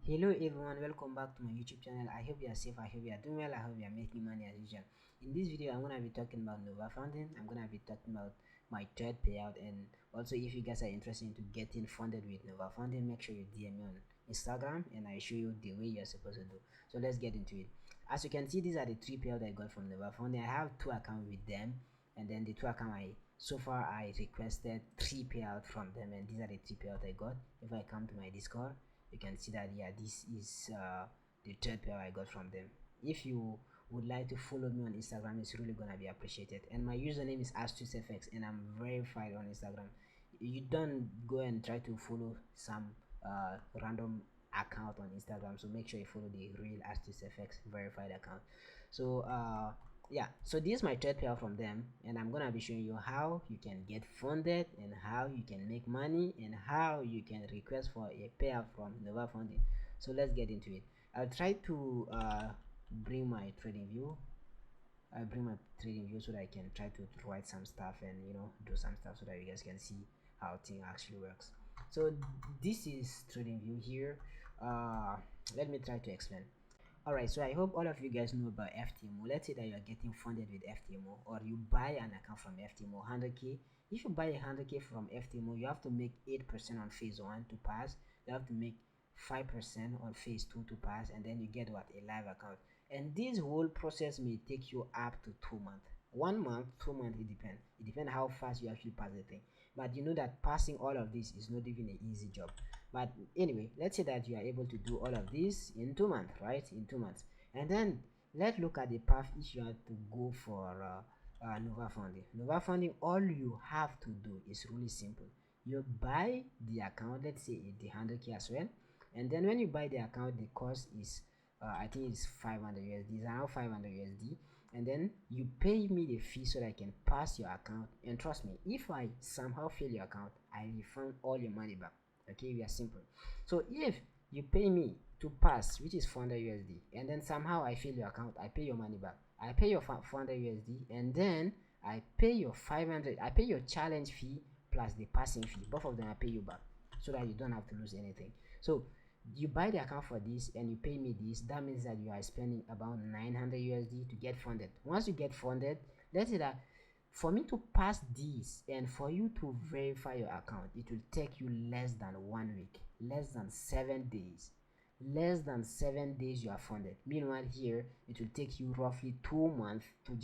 Hello everyone, welcome back to my YouTube channel. I hope you are safe, I hope you are doing well, I hope you are making money as usual. In this video I'm gonna be talking about Nova funding. I'm gonna be talking about my third payout, and also if you guys are interested into getting funded with Nova funding, make sure you DM me on Instagram and I show you the way you're supposed to do. So let's get into it. As you can see, these are the three payouts I got from Nova funding. I have two accounts with them, and then the two accounts I requested three payouts from them, and these are the three payouts I got. If I come to my Discord, you can see that yeah, this is the third payout I got from them. If you would like to follow me on Instagram, it's really gonna be appreciated, and my username is AstusFX and I'm verified on Instagram. You don't go and try to follow some random account on Instagram, so make sure you follow the real AstusFX verified account. So yeah, so this is my third payout from them, and I'm gonna be showing you how you can get funded and how you can make money and how you can request for a payout from Nova funding. So let's get into it. I'll try to bring my trading view. I'll bring my trading view so that I can try to write some stuff and do some stuff so that you guys can see how thing actually works. So this is trading view here. Let me try to explain. Alright, so I hope all of you guys know about FTMO. Let's say that you are getting funded with FTMO, or you buy an account from FTMO 100k. If you buy 100k from FTMO, you have to make 8% on phase 1 to pass. You have to make 5% on phase 2 to pass, and then you get what? A live account. And this whole process may take you up to 2 months. 1 month, 2 months, it depends how fast you actually pass the thing. But you know that passing all of this is not even an easy job. But anyway, let's say that you are able to do all of this in 2 months, right? In 2 months. And then let's look at the path if you have to go for Nova funding. Nova funding, all you have to do is really simple. You buy the account, let's say the 100k as well, and then when you buy the account, the cost is I think it's 500 USD. It's around 500 USD, and then you pay me the fee so that I can pass your account. And trust me, if I somehow fail your account, I refund all your money back. Okay, we are simple. So if you pay me to pass, which is 400 USD, and then somehow I fail your account, I pay your money back. I pay your 400 USD, and then I pay your 500. I pay your challenge fee plus the passing fee. Both of them I pay you back, so that you don't have to lose anything. So you buy the account for this and you pay me this. That means that you are spending about 900 USD to get funded. Once you get funded, let's say that for me to pass this and for you to verify your account, it will take you less than 1 week, less than 7 days. Less than 7 days you are funded. Meanwhile here it will take you roughly 2 months to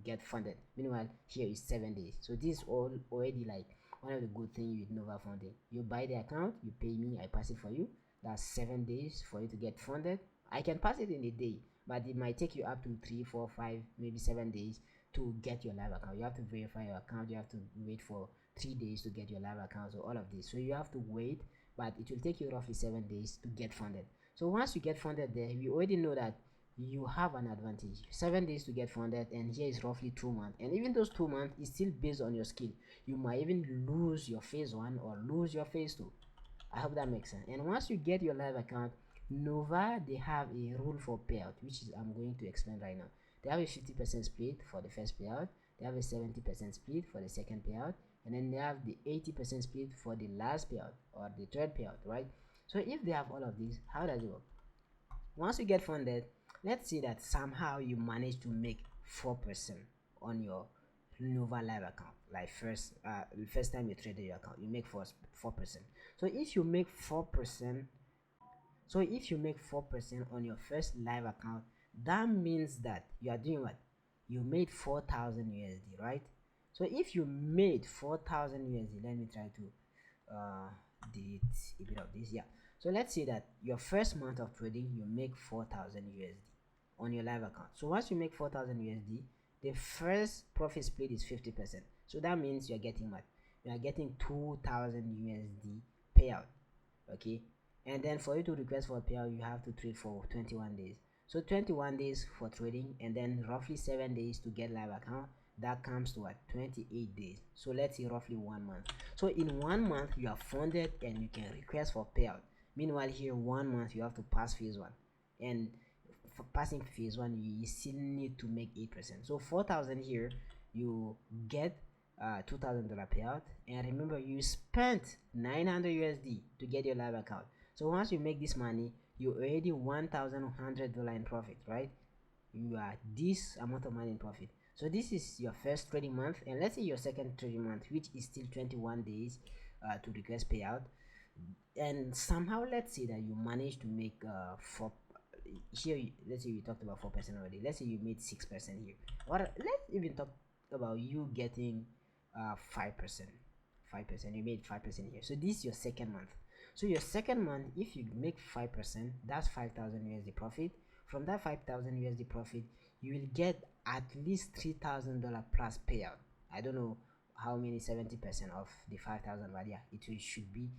get funded. Meanwhile here is 7 days. So this is all already like one of the good things with Nova funding. You buy the account, you pay me, I pass it for you. That's 7 days for you to get funded. I can pass it in a day, but it might take you up to 3, 4, 5, maybe 7 days to get your live account. You have to verify your account. You have to wait for 3 days to get your live account. So all of this, so you have to wait, but it will take you roughly 7 days to get funded. So once you get funded there, we already know that you have an advantage. 7 days to get funded, and here is roughly 2 months. And even those 2 months is still based on your skill. You might even lose your phase 1 or lose your phase 2. I hope that makes sense. And once you get your live account, Nova, they have a rule for payout, which is I'm going to explain right now. They have a 50% split for the first payout, they have a 70% split for the second payout, and then they have the 80% split for the last payout or the third payout, right? So if they have all of these, how does it work? Once you get funded, let's say that somehow you manage to make 4% on your Nova live account. Like first time you traded your account, you make 4%. So if you make 4%, on your first live account, that means that you are doing what? You made 4,000 USD, right? So if you made 4,000 USD, let me try to delete a bit of this. Yeah, so let's say that your first month of trading you make 4,000 USD on your live account. So once you make 4,000 USD, the first profit split is 50%. So that means you're getting what? You are getting 2,000 USD payout. Okay, and then for you to request for a payout, you have to trade for 21 days. So 21 days for trading, and then roughly 7 days to get live account. That comes to what? 28 days. So let's say roughly 1 month. So in 1 month you are funded and you can request for payout. Meanwhile here 1 month you have to pass phase 1, and for passing phase 1 you still need to make 8%. So 4,000 here you get $2,000 payout, and remember you spent 900 USD to get your live account. So once you make this money, you already $1,100 in profit, right? You are this amount of money in profit. So this is your first trading month, and let's say your second trading month, which is still 21 days to request payout. And somehow let's say that you managed to make four here. Let's say you talked about 4% already. Let's say you made 6% here, or let's even talk about you getting 5%. You made 5% here. So this is your second month. So your second month, if you make 5%, that's 5,000 USD profit. From that 5,000 USD profit, you will get at least $3,000 plus payout. I don't know how many 70% of the 5,000, but yeah, should be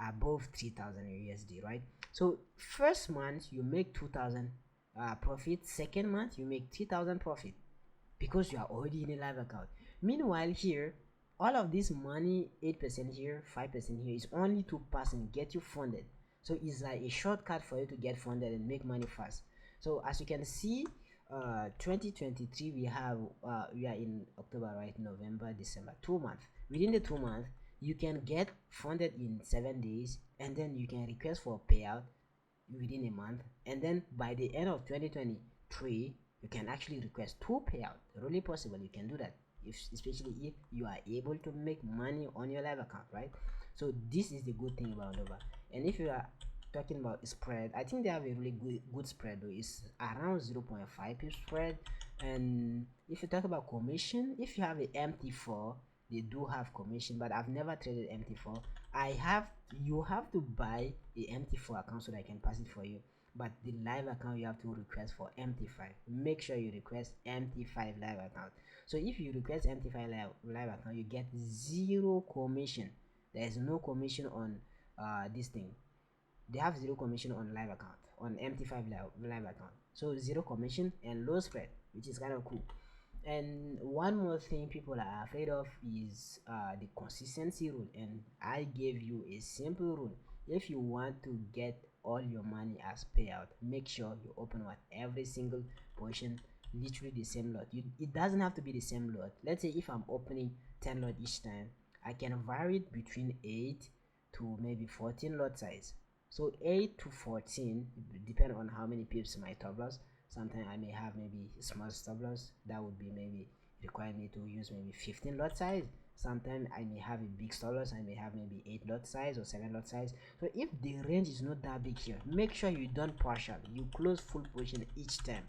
above 3,000 USD, right? So first month you make 2,000 profit. Second month you make 3,000 profit because you are already in a live account. Meanwhile here, all of this money, 8% here, 5% here, is only to pass and get you funded. So it's like a shortcut for you to get funded and make money fast. So as you can see, 2023 we are in October, right? November, December, 2 months. Within the 2 months you can get funded in 7 days, and then you can request for a payout within a month, and then by the end of 2023 you can actually request 2 payout. Really possible, you can do that, especially if you are able to make money on your live account, right? So this is the good thing about Nova. And if you are talking about spread, I think they have a really good spread though. It's around 0.5 pip spread. And if you talk about commission, if you have a MT4, they do have commission, but I've never traded MT4. You have to buy a MT4 account so that I can pass it for you, but the live account you have to request for MT5. Make sure you request MT5 live account. So if you request MT5 live account, you get 0 commission. There is no commission on this thing. They have 0 commission on live account, on MT5 live account. So 0 commission and low spread, which is kind of cool. And one more thing people are afraid of is the consistency rule, and I gave you a simple rule. If you want to get all your money as payout, make sure you open what every single portion literally the same lot. It doesn't have to be the same lot. Let's say if I'm opening 10 lot each time, I can vary it between 8 to maybe 14 lot size. So 8 to 14 depend on how many pips my top loss. Sometimes I may have maybe a small stop loss that would be maybe require me to use maybe 15 lot size. Sometimes I may have a big stop loss. I may have maybe 8 lot size or 7 lot size. So if the range is not that big here, make sure you don't partial, you close full position each time.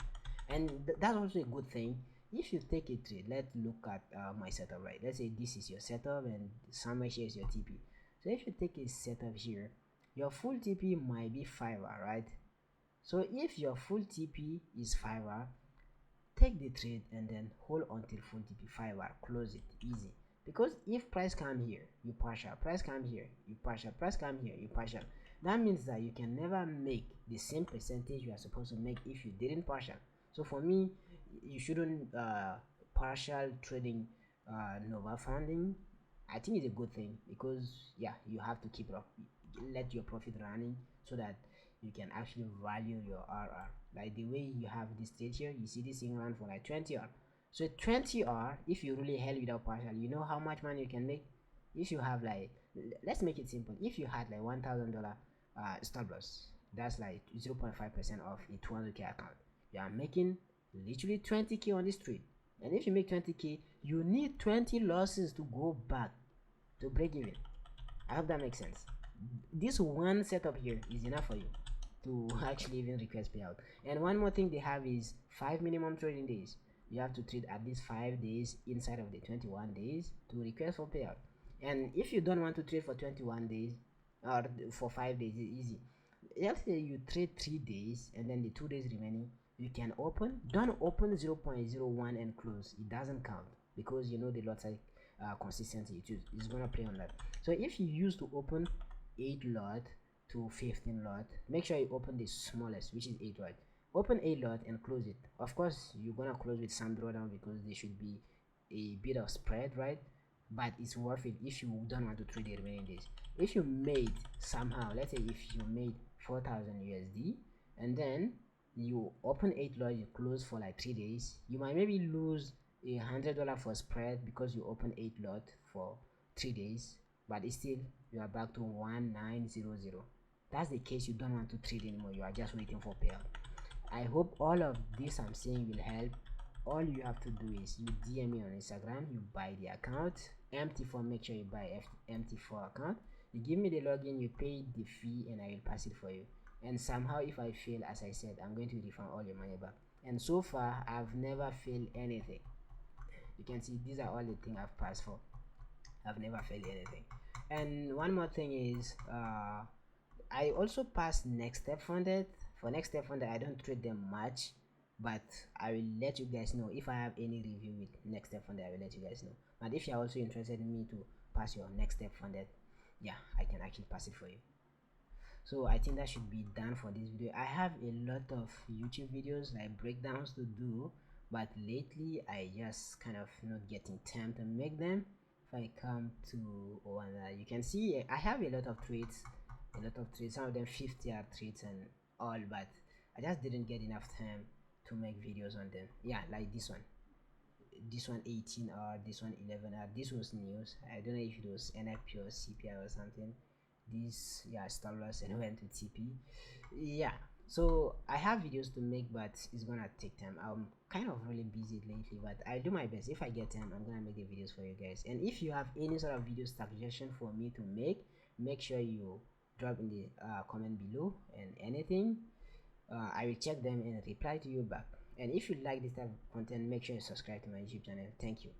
And that's also a good thing. If you take a trade, let's look at my setup, right? Let's say this is your setup and somewhere here is your TP. So if you take a setup here, your full TP might be 5R, right? So if your full TP is 5R, take the trade and then hold until full TP 5R, close it, easy. Because if price come here, you partial, price come here, you partial, price come here, you partial. That means that you can never make the same percentage you are supposed to make if you didn't partial. So for me, you shouldn't partial trading Nova funding. I think it's a good thing because yeah, you have to let your profit running so that you can actually value your RR. Like the way you have this trade here, you see this thing run for like 20R. So 20R, if you really held without partial, you know how much money you can make. If you have like, let's make it simple, if you had like $1,000 stop loss, that's like 0.5% of a 200k account. You are making literally 20k on this trade. And if you make 20k, you need 20 losses to go back to break even. I hope that makes sense. This one setup here is enough for you to actually even request payout. And one more thing they have is 5 minimum trading days. You have to trade at least 5 days inside of the 21 days to request for payout. And if you don't want to trade for 21 days or for 5 days, it's easy. Let's say you trade 3 days and then the 2 days remaining, you can don't open 0.01 and close. It doesn't count because you know the lot size consistency is gonna play on that. So if you used to open 8 lot to 15 lot, make sure you open the smallest, which is 8 lot. Open 8 lot and close it. Of course you're gonna close with some drawdown because there should be a bit of spread, right? But it's worth it if you don't want to trade the remaining days. If you made somehow, let's say if you made 4,000 USD and then you open 8 lot, you close for like 3 days, you might maybe lose $100 for spread because you open 8 lot for 3 days, but it's still you are back to 1900. that's the case, you don't want to trade anymore, you are just waiting for payout. I hope all of this I'm saying will help. All you have to do is you DM me on Instagram, you buy the account, MT4, make sure you buy MT4 account, you give me the login, you pay the fee, and I will pass it for you. And somehow if I fail, as I said, I'm going to refund all your money back. And so far I've never failed anything. You can see these are all the things I've passed for. I've never failed anything. And one more thing is I also passed next step funded. For next step funded, I don't trade them much, but I will let you guys know if I have any review with next step funded. I will let you guys know. But if you're also interested in me to pass your next step funded, yeah, I can actually pass it for you. So I think that should be done for this video. I have a lot of YouTube videos like breakdowns to do, but lately I just kind of not getting time to make them. If I come to one, you can see I have a lot of trades, some of them 50 are trades and all, but I just didn't get enough time to make videos on them. Yeah, like this one 18 or this one 11 hour. This was news. I don't know if it was NFP or CPI or something. This, yeah, stop loss and went to TP. Yeah, so I have videos to make, but it's gonna take time. I'm kind of really busy lately, but I'll do my best. If I get time, I'm gonna make the videos for you guys. And if you have any sort of video suggestion for me to make sure you drop in the comment below, and anything I will check them and reply to you back. And if you like this type of content, make sure you subscribe to my YouTube channel. Thank you.